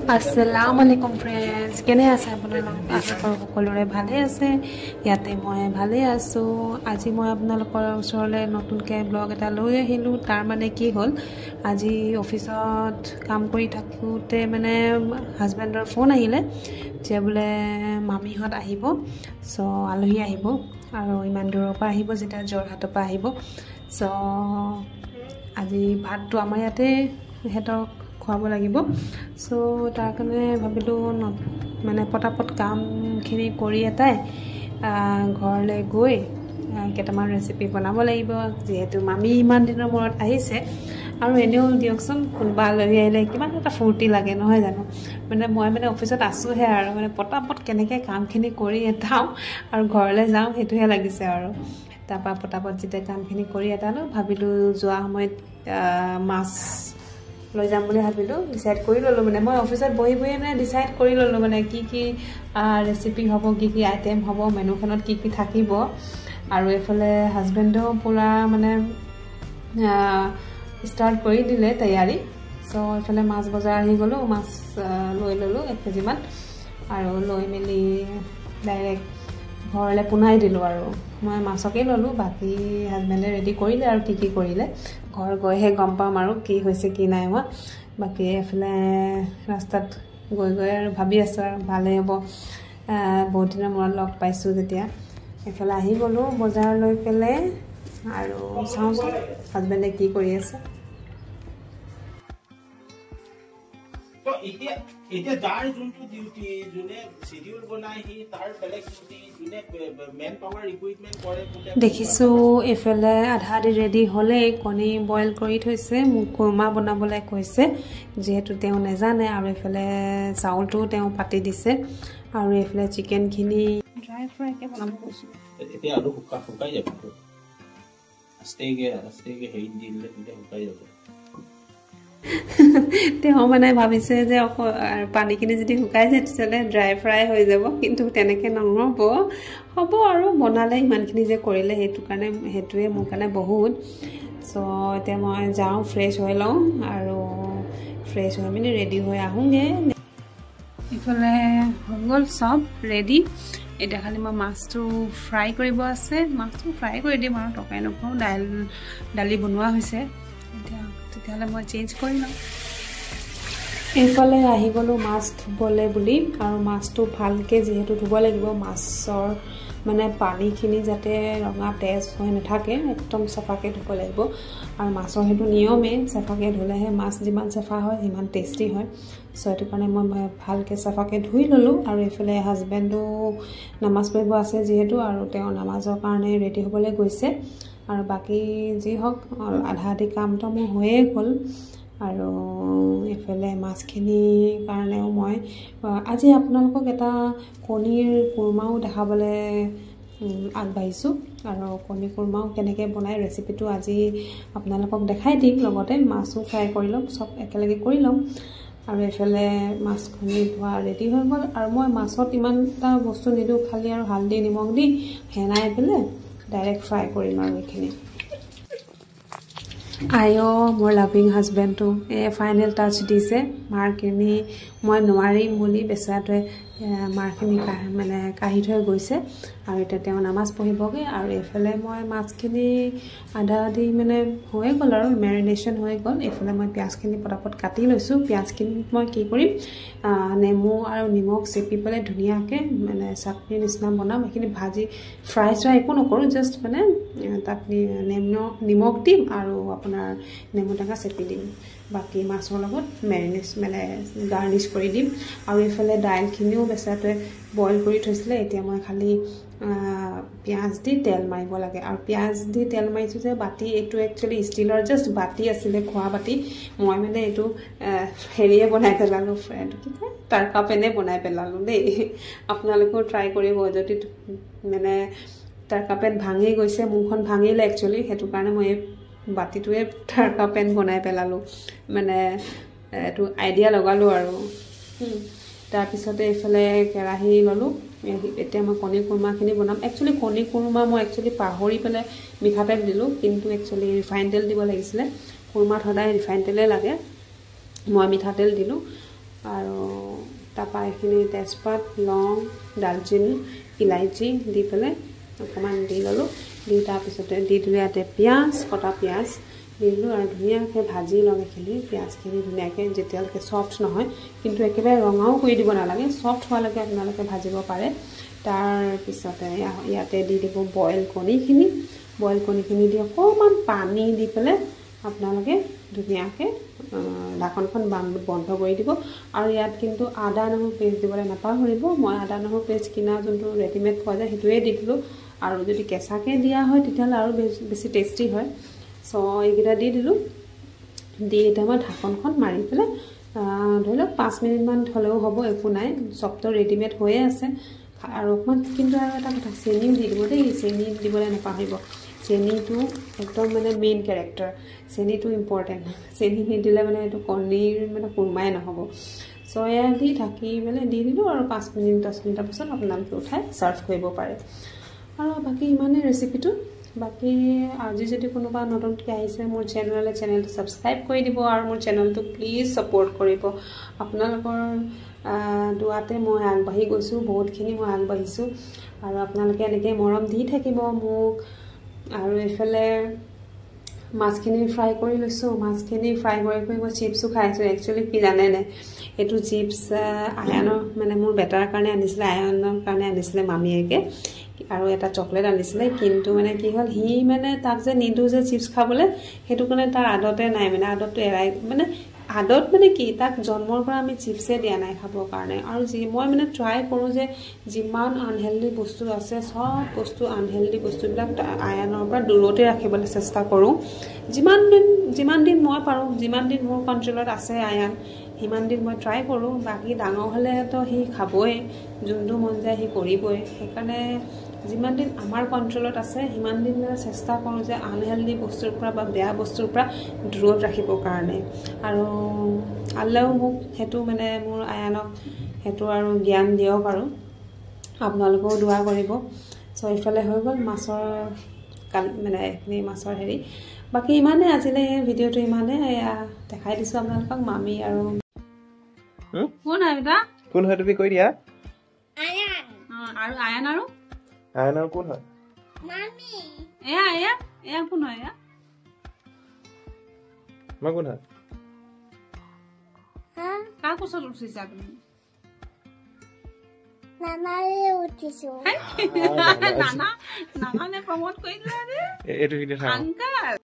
Assalamualaikum friends, কেনে আছে আপোনালোক? আশা কৰোঁ সকলোৰে ভালে আছে। ইয়াতে মই ভালে আছো। আজি মই আপোনালোকৰ ওচৰলৈ নতুনকৈ ব্লগ এটা লৈ আহিলোঁ। তাৰ মানে কি হ'ল, আজি অফিচত কাম কৰি থাকোঁতে মানে হাজবেণ্ডৰ ফোন আহিলে যে বোলে মামীহঁত আহিব, চ' আলহী আহিব আৰু ইমান দূৰৰ পৰা আহিব, যেতিয়া যোৰহাটৰ পৰা আহিব। চ' আজি ভাতটো আমাৰ ইয়াতে সিহঁতক খুৱাব লাগিব। চ' তাৰ কাৰণে ভাবিলোঁ মানে পটাপট কামখিনি কৰি এটাই ঘৰলৈ গৈ কেইটামান ৰেচিপি বনাব লাগিব, যিহেতু মামী ইমান দিনৰ মূৰত আহিছে। আৰু এনেও দিয়কচোন, কোনোবা আলহী আহিলে কিমান এটা ফূৰ্তি লাগে নহয় জানো। মানে মই মানে অফিচত আছোঁহে আৰু মানে পটাপট কেনেকৈ কামখিনি কৰি এটাওঁ আৰু ঘৰলৈ যাওঁ সেইটোহে লাগিছে আৰু। তাৰপৰা পটাপট যেতিয়া কামখিনি কৰি এটালোঁ, ভাবিলোঁ যোৱা সময়ত মাছ লৈ যাম বুলি ভাবিলোঁ, ডিচাইড কৰি ল'লোঁ। মানে মই অফিচত বহি মানে ডিচাইড কৰি ল'লোঁ মানে কি কি ৰেচিপি হ'ব, কি কি আইটেম হ'ব, মেনুখনত কি কি থাকিব। আৰু এইফালে হাজবেণ্ডেও পূৰা মানে ষ্টাৰ্ট কৰি দিলে তৈয়াৰী। চ' এইফালে মাছ বজাৰ আহি গ'লোঁ, মাছ লৈ ল'লোঁ 1 কেজিমান আৰু লৈ মেলি ডাইৰেক্ট ঘৰলৈ পোনাই দিলোঁ। আৰু মই মাছকেই ল'লোঁ, বাকী হাজবেণ্ডে ৰেডি কৰিলে আৰু কি কি কৰিলে ঘৰ গৈহে গম পাম আৰু কি হৈছে কি নাই হোৱা। বাকী এইফালে ৰাস্তাত গৈ আৰু ভাবি আছোঁ আৰু ভালেই হ'ব, বহুত দিনৰ মূৰত লগ পাইছোঁ যেতিয়া। এইফালে আহি গ'লোঁ বজাৰ লৈ পেলাই আৰু চাওঁচোন হাজবেণ্ডে কি কৰি আছে। দেখিছোঁ এইফালে আধা আধি ৰেডি হ'লেই, কণী বইল কৰি থৈছে, মোক কুৰ্মা বনাবলৈ কৈছে যিহেতু তেওঁ নেজানে। আৰু এইফালে চাউলটো তেওঁ পাতি দিছে আৰু এইফালে চিকেনখিনি ড্ৰাই ফ্ৰাইকৈ বনাব কৈছোঁ। এতিয়া আৰু শুকাই যাব, আস্তেকে হেৰি দি দিলে তেতিয়া শুকাই যাব। তেওঁ মানে ভাবিছে যে পানীখিনি যদি শুকাই যায় তেতিয়াহ'লে ড্ৰাই ফ্ৰাই হৈ যাব, কিন্তু তেনেকৈ নহ'ব, হ'ব আৰু বনালে ইমানখিনি যে কৰিলে সেইটোৱে মোৰ কাৰণে বহুত। চ' এতিয়া মই যাওঁ, ফ্ৰেছ হৈ লওঁ আৰু ফ্ৰেছ হৈ মেলি ৰেডি হৈ আহোঁগৈ। এইফালে হৈ গ'ল চব ৰেডি। এতিয়া খালি মই মাছটো ফ্ৰাই কৰিব আছে, মাছটো ফ্ৰাই কৰি দিম আৰু তৰকাৰী নকৰোঁ। দালি বনোৱা হৈছে, এতিয়া তেতিয়াহ'লে মই চেঞ্জ কৰি লওঁ। এইফালে আহি গ'লোঁ মাছ ধুবলৈ বুলি, আৰু মাছটো ভালকৈ যিহেতু ধুব লাগিব, মাছৰ মানে পানীখিনি যাতে ৰঙা তেজ হৈ নাথাকে, একদম চাফাকৈ ধুব লাগিব। আৰু মাছৰ সেইটো নিয়মেই, চাফাকৈ ধুলেহে মাছ যিমান চাফা হয় সিমান টেষ্টি হয়। চ' সেইটো কাৰণে মই ভালকৈ চাফাকৈ ধুই ল'লোঁ। আৰু এইফালে হাজবেণ্ডো নামাজ পঢ়িব আছে যিহেতু, আৰু তেওঁ নামাজৰ কাৰণে ৰেডি হ'বলৈ গৈছে। আৰু বাকী যি হওক আধা আধি কামটো মোৰ হৈয়ে গ'ল। আৰু এইফালে মাছখিনিৰ কাৰণেও মই আজি আপোনালোকক এটা কণীৰ কুৰ্মাও দেখাবলৈ আগবাঢ়িছোঁ। আৰু কণী কুৰ্মাও কেনেকৈ বনাই ৰেচিপিটো আজি আপোনালোকক দেখাই দিম, লগতে মাছো ফ্ৰাই কৰি ল'ম, চব একেলগে কৰি ল'ম। আৰু এইফালে মাছখিনি ধোৱা ৰেডি হৈ গ'ল। আৰু মই মাছত ইমান এটা বস্তু নিদিওঁ, খালি আৰু হালধি নিমখ দি সেনাই পেলাই ডাইৰেক্ট ফ্ৰাই কৰিম আৰু এইখিনি। মোৰ লাভিং হাজবেণ্ডটো ফাইনেল টাচ দিছে। মাৰখিনি মই নোৱাৰিম বুলি বেচেৰাটোৱে মাৰখিনি মানে কাঢ়ি থৈ গৈছে। আৰু এতিয়া তেওঁ নামাজ পঢ়িবগৈ। আৰু এইফালে মই মাছখিনি আধা আধি মানে হৈ গ'ল আৰু মেৰিনেশ্যন হৈ গ'ল। এইফালে মই পিঁয়াজখিনি পটাপট কাটি লৈছোঁ। পিঁয়াজখিনি মই কি কৰিম, নেমু আৰু নিমখ চেপি পেলাই ধুনীয়াকৈ মানে চাটনিৰ নিচিনা বনাম। সেইখিনি ভাজি ফ্ৰাই একো নকৰোঁ, জাষ্ট মানে তাত নিমখ দিম আৰু আপোনাৰ নেমু টেঙা চেপি দিম, বাকী মাছৰ লগত মানে গাৰ্নিছ কৰি দিম। আৰু এইফালে দাইলখিনিও বেচেৰাটোৱে বইল কৰি থৈছিলে, এতিয়া মই খালি পিঁয়াজ দি তেল মাৰিব লাগে। আৰু পিঁয়াজ দি তেল মাৰিছোঁ যে বাতি, এইটো একচুৱেলি ষ্টিলৰ জাষ্ট বাতি আছিলে, খোৱা বাতি। মই মানে এইটো হেৰিয়ে বনাই পেলালোঁ, এইটো কি কয় টাৰ্কা পেনে বনাই পেলালোঁ দেই। আপোনালোকেও ট্ৰাই কৰিব, যদি মানে টাৰ্কা পেন ভাঙি গৈছে, মোৰখন ভাঙিলে একচুৱেলি, সেইটো কাৰণে মই এই বাতিটোৱে টাৰ্কা পেন বনাই পেলালোঁ, মানে এইটো আইডিয়া লগালোঁ আৰু। তাৰপিছতে এইফালে কেৰাহী ল'লোঁ। এতিয়া মই কণী কুৰ্মাখিনি বনাম। একচুৱেলি কণী কুৰ্মা মই পাহৰি পেলাই মিঠাতেল দিলোঁ, কিন্তু একচুৱেলি ৰিফাইন তেল দিব লাগিছিলে। কুৰ্মাত সদায় ৰিফাইন তেলেই লাগে, মই মিঠাতেল দিলোঁ। আৰু তাৰপৰা এইখিনি তেজপাত লং দালচিনি ইলাইচি দি পেলাই অকণমান দি ল'লোঁ দি তাৰপিছতে দি দিলোঁ ইয়াতে পিঁয়াজ কটা পিঁয়াজ দি দিলোঁ আৰু ধুনীয়াকৈ ভাজি ল'ম এইখিনি পিঁয়াজখিনি ধুনীয়াকৈ যেতিয়ালৈকে চফ্ট নহয় কিন্তু একেবাৰে ৰঙাও কৰি দিব নালাগে চফ্ট হোৱালৈকে আপোনালোকে ভাজিব পাৰে তাৰপিছতে ইয়াতে দি দিব বইল কণীখিনি দি অকণমান পানী দি পেলাই আপোনালোকে ধুনীয়াকৈ ঢাকনখন বন্ধ কৰি দিব আৰু ইয়াত কিন্তু আদা নহৰু পেষ্ট দিবলৈ নাপাহৰিব মই আদা নহৰু পেষ্ট কিনা যোনটো ৰেডিমেড পোৱা যায় সেইটোৱে দি দিলোঁ আৰু যদি কেঁচাকৈ দিয়া হয় তেতিয়াহ'লে আৰু বেছি টেষ্টি হয় চ' এইকেইটা দি দিলোঁ দি এতিয়া মই ঢাকনখন মাৰি পেলাই ধৰি লওক 5 মিনিটমান হ'লেও হ'ব একো নাই চবটো ৰেডিমেড হৈয়ে আছে আৰু অকণমান কিন্তু আৰু এটা কথা চেনিও দি দিব দেই চেনি দিবলৈ নাপাহৰিব চেনিটো একদম মানে মেইন কেৰেক্টাৰ চেনিটো ইম্পৰ্টেণ্ট চেনি নিদিলে মানে এইটো কণীৰ মানে কুৰমাই নহ'ব চ' এয়া দি ঢাকি পেলাই দি দিলোঁ আৰু 5 মিনিট 10 মিনিটৰ পিছত আপোনালোকে উঠাই ছাৰ্ভ কৰিব পাৰে আৰু বাকী ইমানেই ৰেচিপিটো বাকী আজি যদি কোনোবা নতুনকৈ আহিছে মোৰ চেনেলটো ছাবস্ক্ৰাইব কৰি দিব আৰু মোৰ চেনেলটো প্লিজ ছাপোৰ্ট কৰিব আপোনালোকৰ দুৱাতে মই আগবাঢ়ি গৈছোঁ বহুতখিনি মই আগবাঢ়িছোঁ আৰু আপোনালোকে এনেকৈ মৰম দি থাকিব মোক আৰু এইফালে মাছখিনি ফ্ৰাই কৰি লৈছোঁ মাছখিনি ফ্ৰাই কৰি মই চিপছো খাইছোঁ একচুৱেলি কি জানে নাই এইটো চিপছ আয়ানৰ মানে মোৰ বেটাৰ কাৰণে আনিছিলে আয়ানৰ কাৰণে আনিছিলে মামীয়েকে আৰু এটা চকলেট আনিছিলে কিন্তু মানে কি হ'ল সি মানে তাক যে নিদিওঁ যে চিপছ খাবলৈ সেইটো কাৰণে তাৰ আদতে নাই মানে আদতটো এৰাই মানে আদত মানে কি তাক জন্মৰ পৰা আমি চিপছে দিয়া নাই খাবৰ কাৰণে আৰু মই মানে ট্ৰাই কৰোঁ যে যিমান আনহেল্ডি বস্তু আছে সব বস্তু আনহেল্ডি বস্তুবিলাক আয়নৰ পৰা দূৰতে ৰাখিবলৈ চেষ্টা কৰোঁ যিমান দিন মই পাৰোঁ যিমান দিন মোৰ কণ্ট্ৰলত আছে আয়ন সিমান দিন মই ট্ৰাই কৰোঁ বাকী ডাঙৰ হ'লেতো সি খাবই যোনটো মন যায় সি কৰিবই সেইকাৰণে যিমান দিন আমাৰ কণ্ট্ৰলত আছে সিমান দিন মানে চেষ্টা কৰোঁ যে আনহেল্ডি বস্তুৰ পৰা বা বেয়া বস্তুৰ পৰা দূৰত ৰাখিবৰ কাৰণে আৰু আল্লাহেও মোক সেইটো মানে মোৰ আয়ানক সেইটো আৰু জ্ঞান দিয়ক আৰু আপোনালোকেও দোৱা কৰিব চ' এইফালে হৈ গ'ল মাছৰ মানে এইখিনি মাছৰ হেৰি বাকী ইমানেই আজিলৈ ভিডিঅ'টো ইমানেই দেখাই দিছোঁ আপোনালোকক মামী আৰু কোন হয় বেটা কোন হয় তুমি কৈ দিয়া আয়ান আৰু আয়ান আৰু আয়ানৰ কোন হয় মামী এয়া কোন হয় এয়া মই কোন হয় কাৰ কোচত উঠিছা তুমি নানাৰে উঠিছো নানা নানানে প্ৰমোট কৰি দিলা ৰে এইটো কি দেখা আংকাল